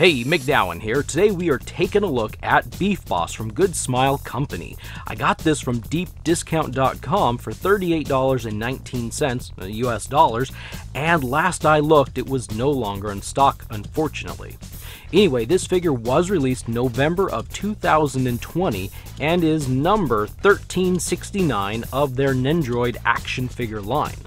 Hey, MacDowin here. Today we are taking a look at Beef Boss from Good Smile Company. I got this from deepdiscount.com for $38.19 US dollars, and last I looked it was no longer in stock, unfortunately. Anyway, this figure was released November of 2020 and is number 1369 of their Nendoroid action figure line.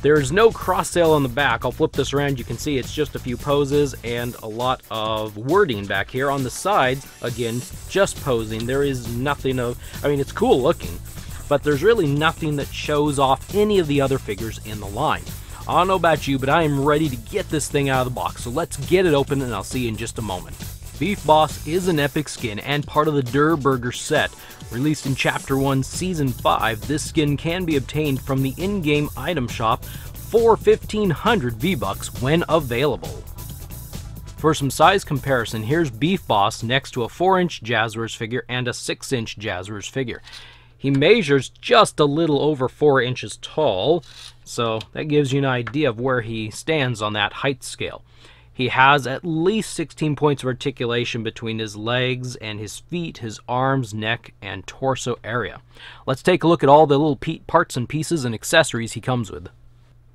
There's no cross sale on the back. I'll flip this around. You can see it's just a few poses and a lot of wording back here. On the sides, again, just posing. There is nothing of, I mean, it's cool looking, but there's really nothing that shows off any of the other figures in the line. I don't know about you, but I am ready to get this thing out of the box. So let's get it open and I'll see you in just a moment. Beef Boss is an epic skin and part of the Der Burger set. Released in Chapter 1, Season 5, this skin can be obtained from the in-game item shop for 1,500 V-Bucks when available. For some size comparison, here's Beef Boss next to a 4-inch Jazzwares figure and a 6-inch Jazzwares figure. He measures just a little over 4 inches tall, so that gives you an idea of where he stands on that height scale. He has at least 16 points of articulation between his legs and his feet, his arms, neck, and torso area. Let's take a look at all the little parts and pieces and accessories he comes with.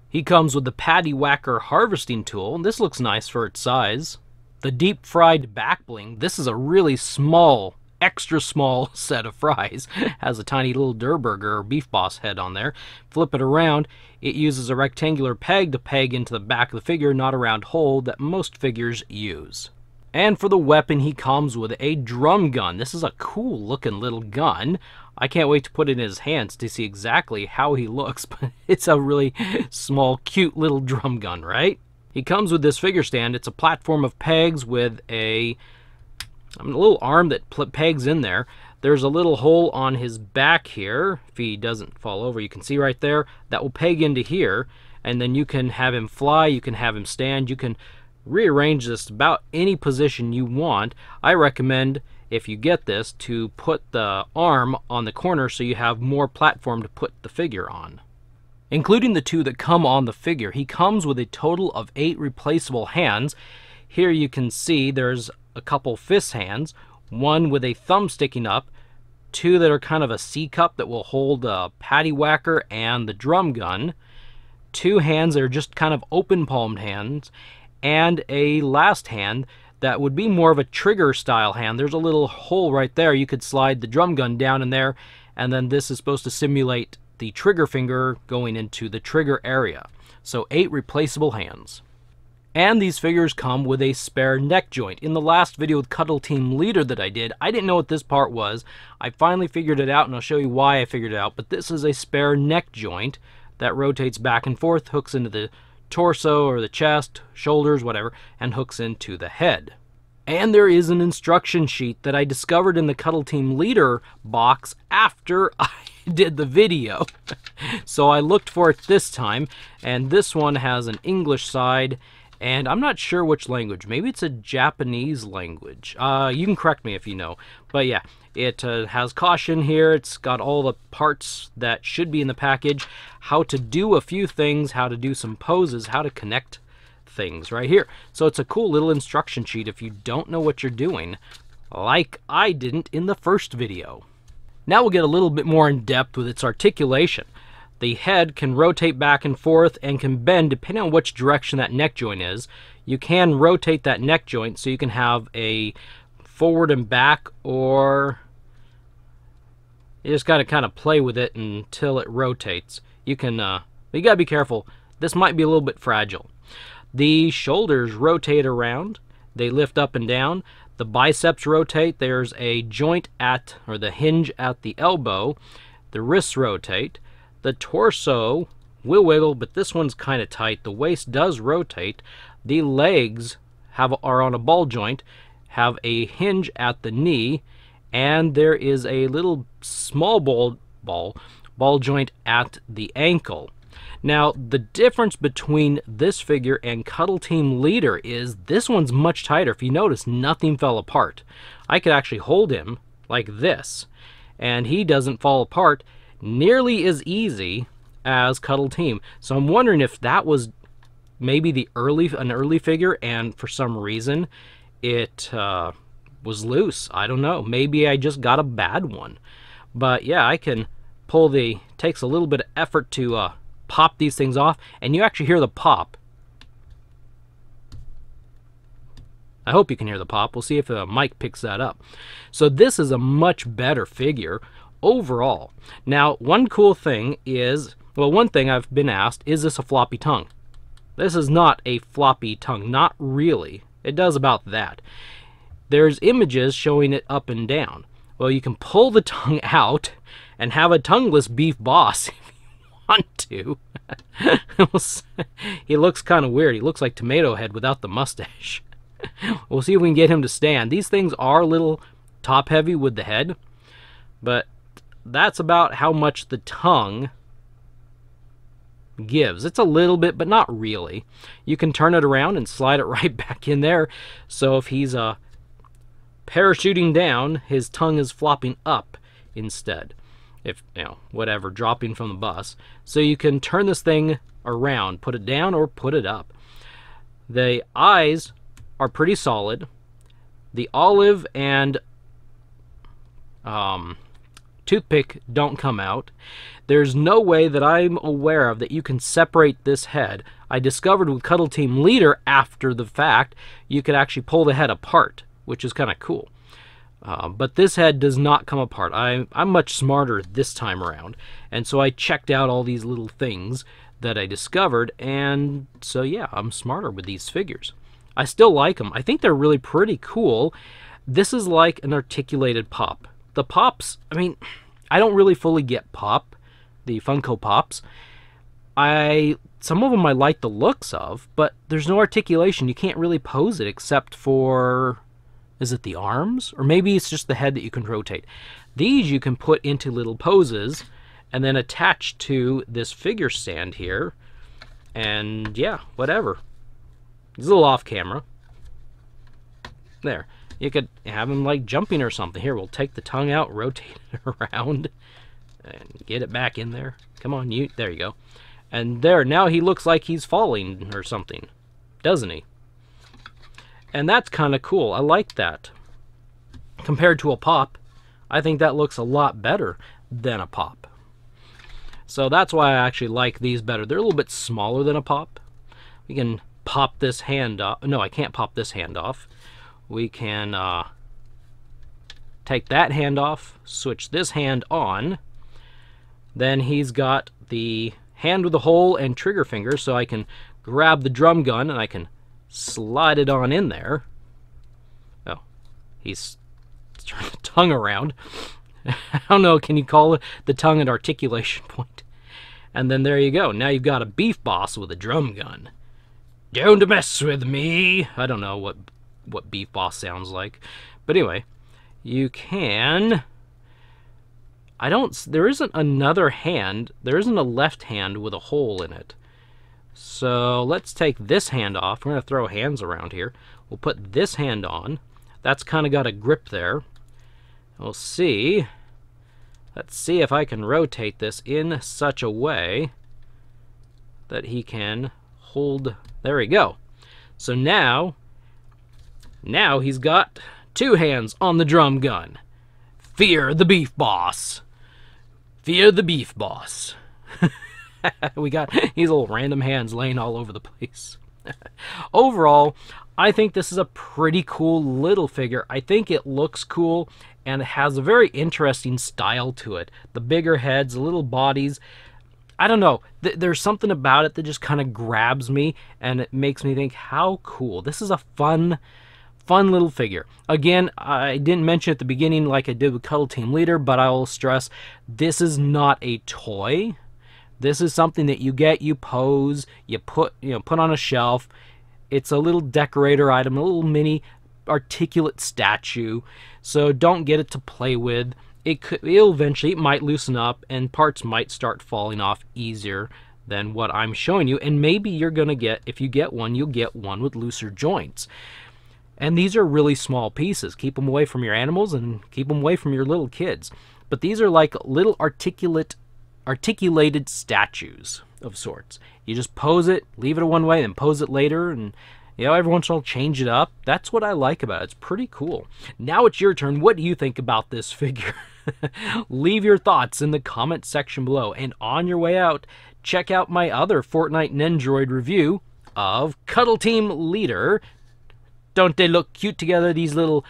He comes with the Patty Whacker harvesting tool. This looks nice for its size. The deep fried back bling. This is a really small, extra small set of fries. Has a tiny little Der Burger or Beef Boss head on there. Flip it around. It uses a rectangular peg to peg into the back of the figure, not a round hole that most figures use. And for the weapon, he comes with a drum gun. This is a cool looking little gun. I can't wait to put it in his hands to see exactly how he looks, but it's a really small, cute little drum gun, right? He comes with this figure stand. It's a platform of pegs with a little arm that pegs in there. There's a little hole on his back here. If he doesn't fall over, you can see right there. That will peg into here, and then you can have him fly, you can have him stand, you can rearrange this about any position you want. I recommend, if you get this, to put the arm on the corner so you have more platform to put the figure on. Including the two that come on the figure, he comes with a total of 8 replaceable hands. Here you can see there's a couple fist hands, one with a thumb sticking up, 2 that are kind of a C cup that will hold a patty whacker and the drum gun, 2 hands that are just kind of open palmed hands, and a last hand that would be more of a trigger style hand. There's a little hole right there. You could slide the drum gun down in there, and then this is supposed to simulate the trigger finger going into the trigger area. So 8 replaceable hands. And these figures come with a spare neck joint. In the last video with Cuddle Team Leader that I did, I didn't know what this part was. I finally figured it out, and I'll show you why I figured it out. But this is a spare neck joint that rotates back and forth, hooks into the torso or the chest, shoulders, whatever, and hooks into the head. And there is an instruction sheet that I discovered in the Cuddle Team Leader box after I did the video. So I looked for it this time, and this one has an English side, and I'm not sure which language. Maybe it's a Japanese language. You can correct me if you know. But yeah, it has caution here. It's got all the parts that should be in the package, how to do a few things, how to do some poses, how to connect things right here. So it's a cool little instruction sheet if you don't know what you're doing, like I didn't in the first video. Now we'll get a little bit more in depth with its articulation. The head can rotate back and forth and can bend depending on which direction that neck joint is. You can rotate that neck joint so you can have a forward and back, or you just got to kind of play with it until it rotates. You can, you got to be careful. This might be a little bit fragile. The shoulders rotate around. They lift up and down. The biceps rotate. There's a joint at, or the hinge at the elbow. The wrists rotate. The torso will wiggle, but this one's kind of tight. The waist does rotate. The legs are on a ball joint, have a hinge at the knee, and there is a little small ball joint at the ankle. Now, the difference between this figure and Cuddle Team Leader is this one's much tighter. If you notice, nothing fell apart. I could actually hold him like this, and he doesn't fall apart nearly as easy as Cuddle Team. So I'm wondering if that was maybe an early figure, and for some reason it was loose. I don't know. Maybe I just got a bad one. But yeah, I can pull the... Takes a little bit of effort to pop these things off, and you actually hear the pop. I hope you can hear the pop. We'll see if the mic picks that up. So this is a much better figure overall. Now, one cool thing is, well, one thing I've been asked, is this a floppy tongue? This is not a floppy tongue, not really. It does about that. There's images showing it up and down. Well, you can pull the tongue out and have a tongueless beef boss if you want to. He looks kind of weird. He looks like Tomato Head without the mustache. We'll see if we can get him to stand. These things are a little top heavy with the head, but that's about how much the tongue gives. It's a little bit, but not really. You can turn it around and slide it right back in there. So if he's parachuting down, his tongue is flopping up instead. If, you know, whatever, dropping from the bus. So you can turn this thing around, put it down or put it up. The eyes are pretty solid. The olive and toothpick don't come out. There's no way that I'm aware of that you can separate this head. I discovered with Cuddle Team Leader after the fact, you could actually pull the head apart, which is kind of cool. But this head does not come apart. I'm much smarter this time around, and so I checked out all these little things that I discovered, and so yeah, I'm smarter with these figures. I still like them. I think they're really pretty cool. This is like an articulated Pop. The Pops, I mean, I don't really fully get Pop, the Funko Pops. Some of them I like the looks of, but there's no articulation. You can't really pose it except for, is it the arms? Or maybe it's just the head that you can rotate. These you can put into little poses and then attach to this figure stand here. And yeah, whatever. He's a little off camera. There. You could have him like jumping or something. Here, we'll take the tongue out, rotate it around, and get it back in there. Come on, you. There you go. And there, now he looks like he's falling or something, doesn't he? And that's kind of cool. I like that. Compared to a Pop, I think that looks a lot better than a Pop. So that's why I actually like these better. They're a little bit smaller than a Pop. We can pop this hand off. No, I can't pop this hand off. We can take that hand off, switch this hand on. Then he's got the hand with the hole and trigger finger, so I can grab the drum gun and I can slide it on in there. Oh, he's turned the tongue around. I don't know, can you call it the tongue an articulation point? And then there you go. Now you've got a beef boss with a drum gun. Don't mess with me. I don't know what beef boss sounds like. But anyway, you can... there isn't another hand. There isn't a left hand with a hole in it. So let's take this hand off. We're going to throw hands around here. We'll put this hand on. That's kind of got a grip there. We'll see. Let's see if I can rotate this in such a way that he can hold. There we go. So now he's got two hands on the drum gun. Fear the beef boss. Fear the beef boss. We got these little random hands laying all over the place. Overall, I think this is a pretty cool little figure. I think it looks cool and it has a very interesting style to it. The bigger heads, the little bodies. I don't know. There's something about it that just kind of grabs me and it makes me think, how cool. This is a fun little figure. Again, I didn't mention at the beginning like I did with Cuddle Team Leader, but I will stress, this is not a toy. This is something that you get, you pose, you put on a shelf. It's a little decorator item, a little mini articulate statue. So don't get it to play with. It'll eventually, it might loosen up and parts might start falling off easier than what I'm showing you. And maybe you're going to get, if you get one, you'll get one with looser joints. And these are really small pieces. Keep them away from your animals and keep them away from your little kids. But these are like little articulated statues of sorts. You just pose it, leave it one way, then pose it later, and You know, every once in a while change it up. That's what I like about it. It's pretty cool. Now it's your turn. What do you think about this figure? Leave your thoughts in the comment section below. And on your way out, check out my other Fortnite Nendoroid review of Cuddle Team Leader. Don't they look cute together, these little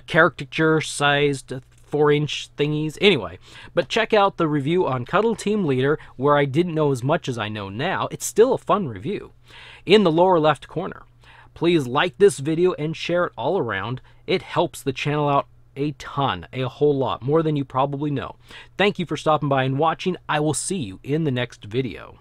caricature-sized 4-inch thingies? Anyway, but check out the review on Cuddle Team Leader, where I didn't know as much as I know now. It's still a fun review. In the lower left corner, please like this video and share it all around. It helps the channel out a ton, a whole lot, more than you probably know. Thank you for stopping by and watching. I will see you in the next video.